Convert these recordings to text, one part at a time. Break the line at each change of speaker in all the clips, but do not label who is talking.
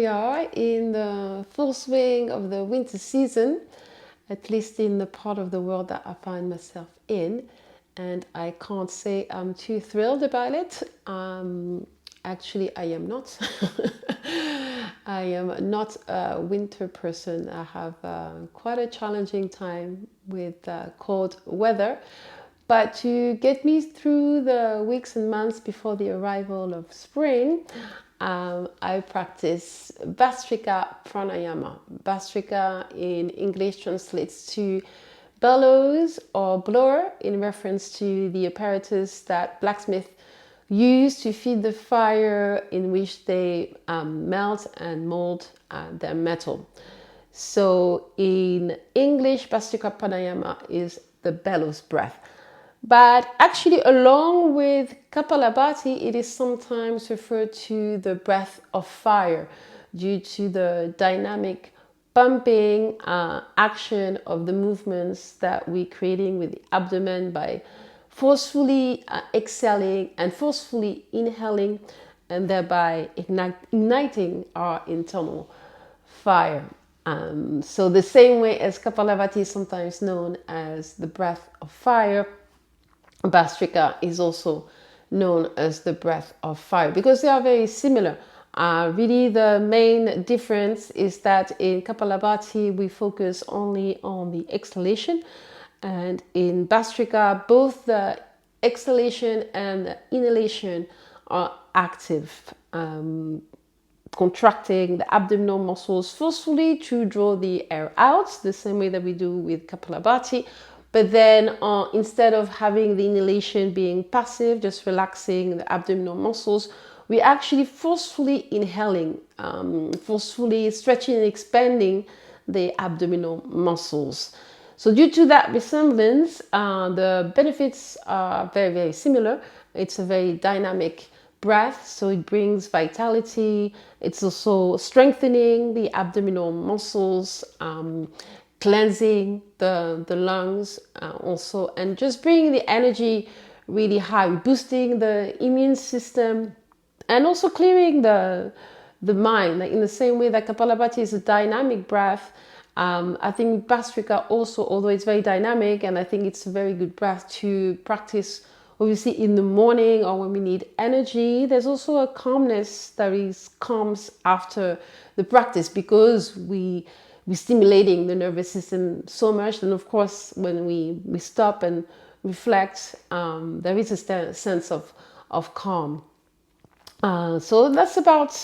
we are in the full swing of the winter season, at least in the part of the world that I find myself in. And I can't say I'm too thrilled about it. Actually, I am not. I am not a winter person. I have quite a challenging time with cold weather. But to get me through the weeks and months before the arrival of spring, I practice Bhastrika Pranayama. Bhastrika in English translates to bellows or blower, in reference to the apparatus that blacksmiths use to feed the fire in which they melt and mold their metal. So in English, Bhastrika Pranayama is the bellows breath. But actually, along with Kapalabhati, it is sometimes referred to the breath of fire due to the dynamic pumping action of the movements that we're creating with the abdomen by forcefully exhaling and forcefully inhaling, and thereby igniting our internal fire. So the same way as Kapalabhati is sometimes known as the breath of fire, Bhastrika is also known as the breath of fire because they are very similar. Really, the main difference is that in Kapalabhati we focus only on the exhalation, and in Bhastrika both the exhalation and the inhalation are active, contracting the abdominal muscles forcefully to draw the air out, the same way that we do with Kapalabhati. But then instead of having the inhalation being passive, just relaxing the abdominal muscles, we actually forcefully inhaling, forcefully stretching and expanding the abdominal muscles. So due to that resemblance, the benefits are very, very similar. It's a very dynamic breath, so it brings vitality. It's also strengthening the abdominal muscles, cleansing the lungs also, and just bringing the energy really high, boosting the immune system, and also clearing the mind. Like in the same way that Kapalabhati is a dynamic breath, I think Bhastrika also, although it's very dynamic, and I think it's a very good breath to practice obviously in the morning or when we need energy. There's also a calmness that comes after the practice because we're stimulating the nervous system so much. And of course, when we stop and reflect, there is a sense of calm. So that's about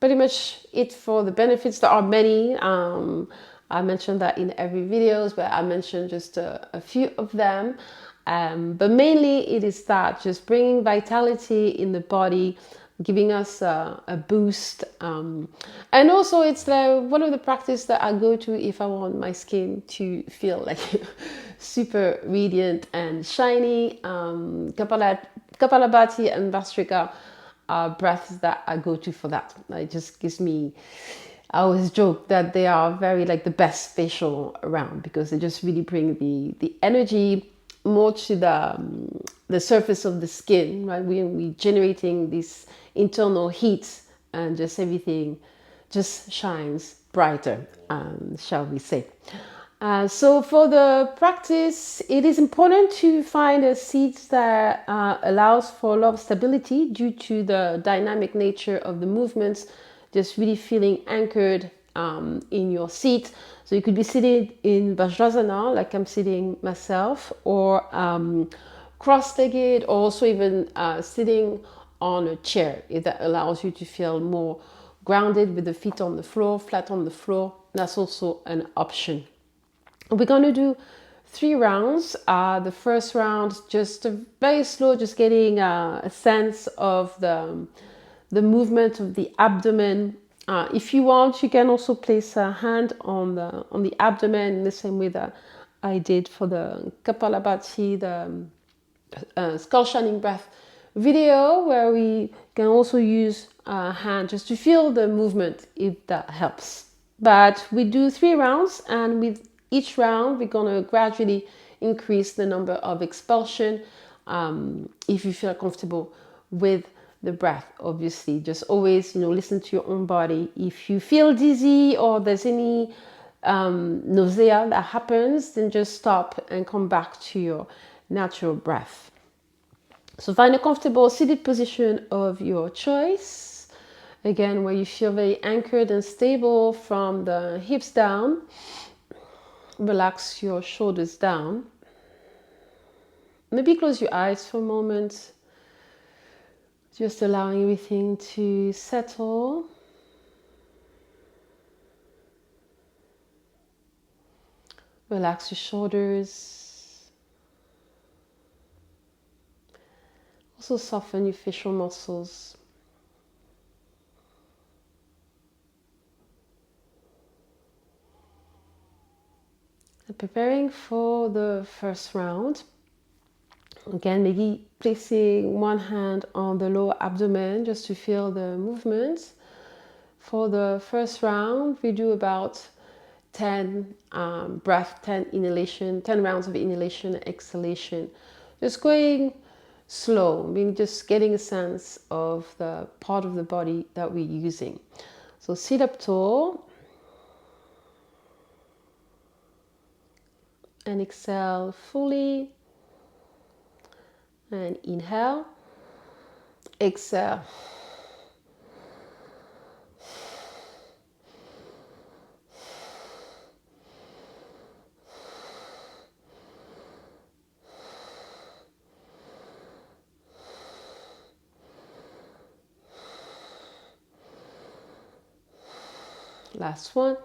pretty much it for the benefits. There are many. I mentioned that in every videos, but I mentioned just a few of them. But mainly it is that just bringing vitality in the body, giving us a boost. And also it's one of the practices that I go to if I want my skin to feel like super radiant and shiny. Kapalabhati and Bhastrika are breaths that I go to for that. It just gives me, I always joke that they are very like the best facial around because they just really bring the energy more to the surface of the skin, right? We generating this internal heat, and just everything just shines brighter, shall we say. So for the practice, it is important to find a seat that allows for a lot of stability due to the dynamic nature of the movements, just really feeling anchored in your seat. So you could be sitting in Vajrasana, like I'm sitting myself, or cross-legged, or also even sitting on a chair, if that allows you to feel more grounded with the feet on the floor, flat on the floor. That's also an option. We're going to do 3 rounds. The first round, just very slow, just getting a sense of the movement of the abdomen. If you want, you can also place a hand on the abdomen in the same way that I did for the Kapalabhati, the skull shining breath video, where we can also use a hand just to feel the movement if that helps. But we do 3 rounds, and with each round we're going to gradually increase the number of expulsion if you feel comfortable with the breath, obviously. Just always, listen to your own body. If you feel dizzy or there's any nausea that happens, then just stop and come back to your natural breath. So find a comfortable seated position of your choice. Again, where you feel very anchored and stable from the hips down. Relax your shoulders down. Maybe close your eyes for a moment. Just allowing everything to settle. Relax your shoulders. Also soften your facial muscles. And preparing for the first round. Again, maybe placing one hand on the lower abdomen just to feel the movement. For the first round, we do about 10 breath, 10 inhalation, 10 rounds of inhalation and exhalation. Just going slow, meaning just getting a sense of the part of the body that we're using. So sit up tall and exhale fully. And inhale, exhale. Last one.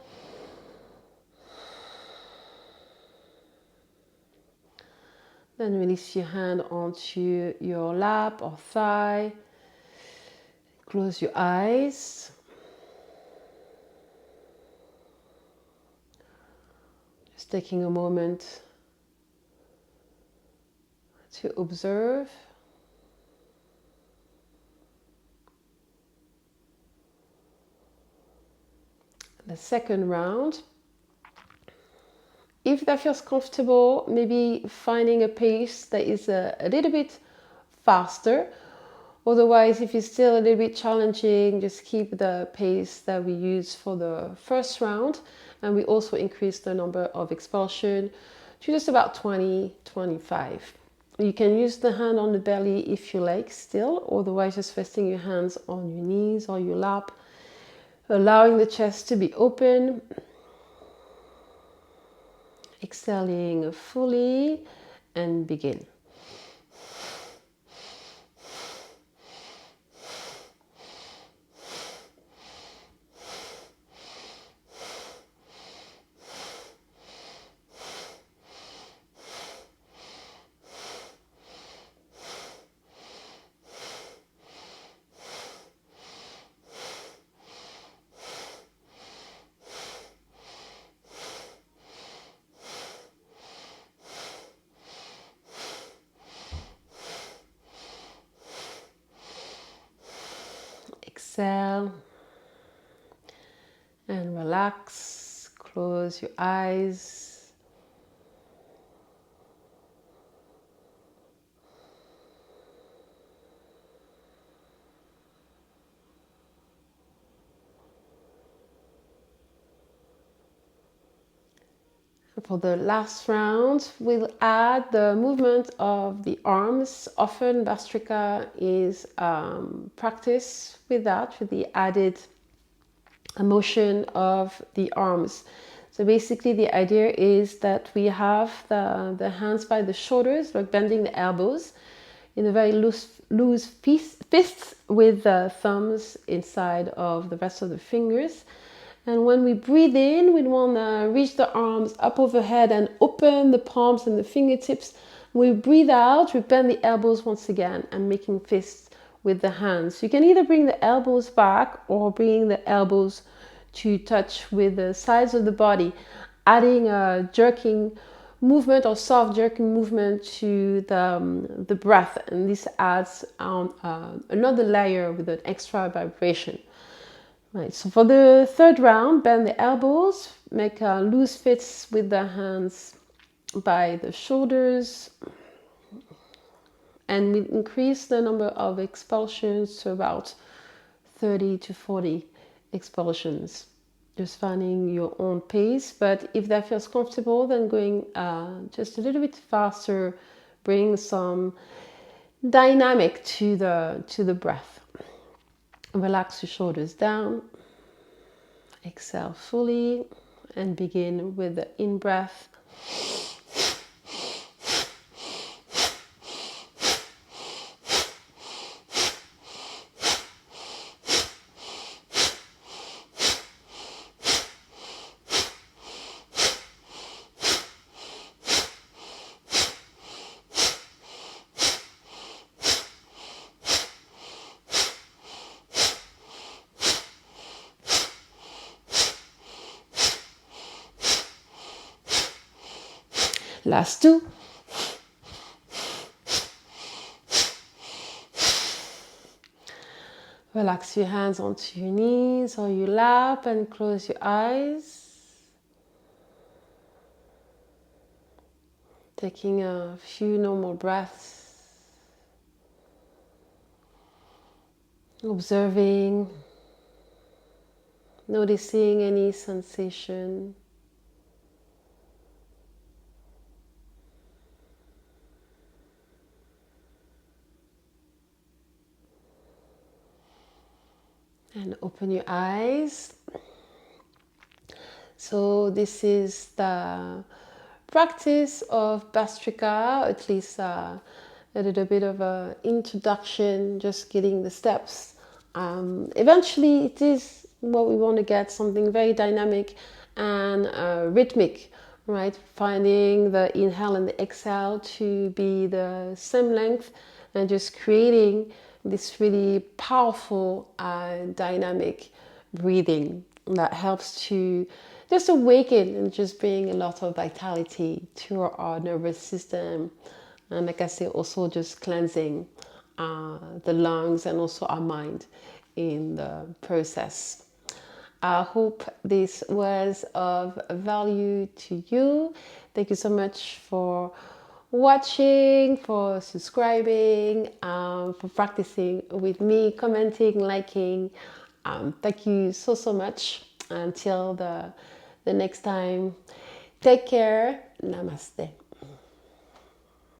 Then release your hand onto your lap or thigh. Close your eyes. Just taking a moment to observe. The second round. If that feels comfortable, maybe finding a pace that is a little bit faster. Otherwise, if it's still a little bit challenging, just keep the pace that we use for the first round. And we also increase the number of expulsion to just about 20, 25. You can use the hand on the belly if you like still. Otherwise, just resting your hands on your knees or your lap. Allowing the chest to be open. Exhaling fully and begin. Exhale and relax. Close your eyes. For the last round, we'll add the movement of the arms. Often Bhastrika is practice with that, with the added motion of the arms. So basically the idea is that we have the hands by the shoulders, like bending the elbows in a very loose fists with the thumbs inside of the rest of the fingers. And when we breathe in, we want to reach the arms up overhead and open the palms and the fingertips. When we breathe out, we bend the elbows once again and making fists with the hands. You can either bring the elbows back or bring the elbows to touch with the sides of the body, adding a jerking movement or soft jerking movement to the breath. And this adds another layer with an extra vibration. Right, so for the third round, bend the elbows, make loose fists with the hands by the shoulders, and we increase the number of expulsions to about 30 to 40 expulsions. Just finding your own pace, but if that feels comfortable, then going just a little bit faster, bring some dynamic to the breath. Relax your shoulders down, exhale fully, and begin with the in-breath. Last two. Relax your hands onto your knees or your lap and close your eyes. Taking a few normal breaths. Observing, noticing any sensation. And open your eyes. So this is the practice of Bhastrika, at least a little bit of an introduction, just getting the steps. Eventually it is what we want to get, something very dynamic and rhythmic, right? Finding the inhale and the exhale to be the same length and just creating this really powerful dynamic breathing that helps to just awaken and just bring a lot of vitality to our nervous system, and like I say, also just cleansing the lungs and also our mind in the process. I hope this was of value to you. Thank you so much for watching, for subscribing, for practicing with me, commenting, liking. Thank you so much. Until the next time, take care. Namaste.